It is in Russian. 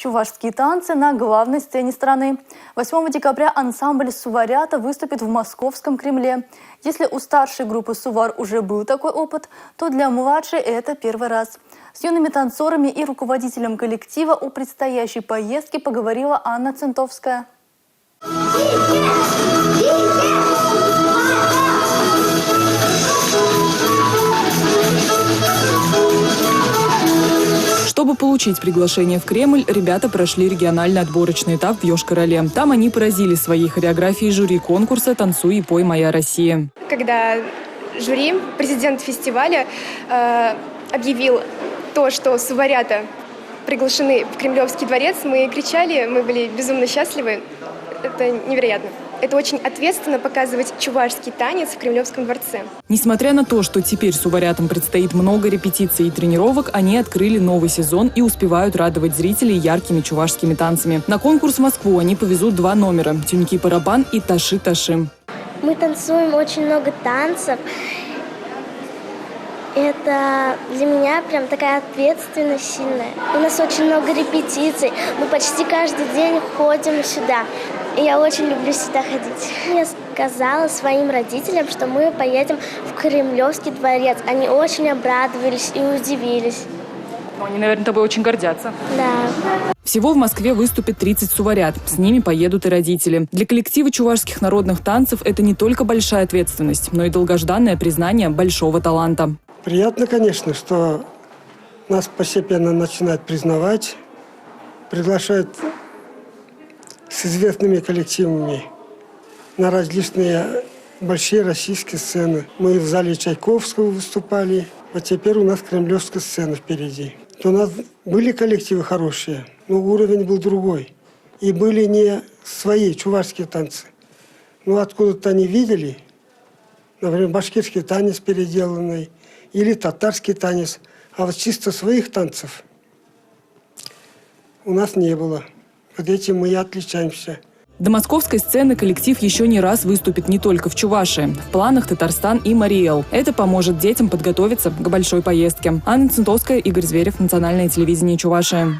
Чувашские танцы на главной сцене страны. 8 декабря ансамбль «Суварята» выступит в Московском Кремле. Если у старшей группы «Сувар» уже был такой опыт, то для младшей это первый раз. С юными танцорами и руководителем коллектива о предстоящей поездке поговорила Анна Центовская. Чтобы получить приглашение в Кремль, ребята прошли региональный отборочный этап в Йошкар-Оле. Там они поразили своей хореографией жюри конкурса «Танцуй и пой, моя Россия». Когда жюри, президент фестиваля объявил то, что «Суварята» приглашены в Кремлевский дворец, мы кричали, мы были безумно счастливы. Это невероятно. Это очень ответственно показывать чувашский танец в Кремлевском дворце. Несмотря на то, что теперь «Суварятам» предстоит много репетиций и тренировок, они открыли новый сезон и успевают радовать зрителей яркими чувашскими танцами. На конкурс в Москву они повезут 2 номера – «Тюньки-барабан» и «Таши-таши». Мы танцуем очень много танцев. Это для меня прям такая ответственность сильная. У нас очень много репетиций. Мы почти каждый день ходим сюда. И я очень люблю сюда ходить. Я сказала своим родителям, что мы поедем в Кремлевский дворец. Они очень обрадовались и удивились. Они, наверное, тобой очень гордятся. Да. Всего в Москве выступит 30 суварят. С ними поедут и родители. Для коллектива чувашских народных танцев это не только большая ответственность, но и долгожданное признание большого таланта. Приятно, конечно, что нас постепенно начинают признавать, приглашают с известными коллективами на различные большие российские сцены. Мы в зале Чайковского выступали, а теперь у нас кремлевская сцена впереди. То у нас были коллективы хорошие, но уровень был другой. И были не свои чувашские танцы. Но откуда-то они видели, например, башкирский танец переделанный, или татарский танец, а вот чисто своих танцев у нас не было. Вот этим мы и отличаемся. До московской сцены коллектив еще не раз выступит не только в Чувашии. В планах Татарстан и Марий-Эл. Это поможет детям подготовиться к большой поездке. Анна Центовская, Игорь Зверев, Национальное телевидение Чувашии.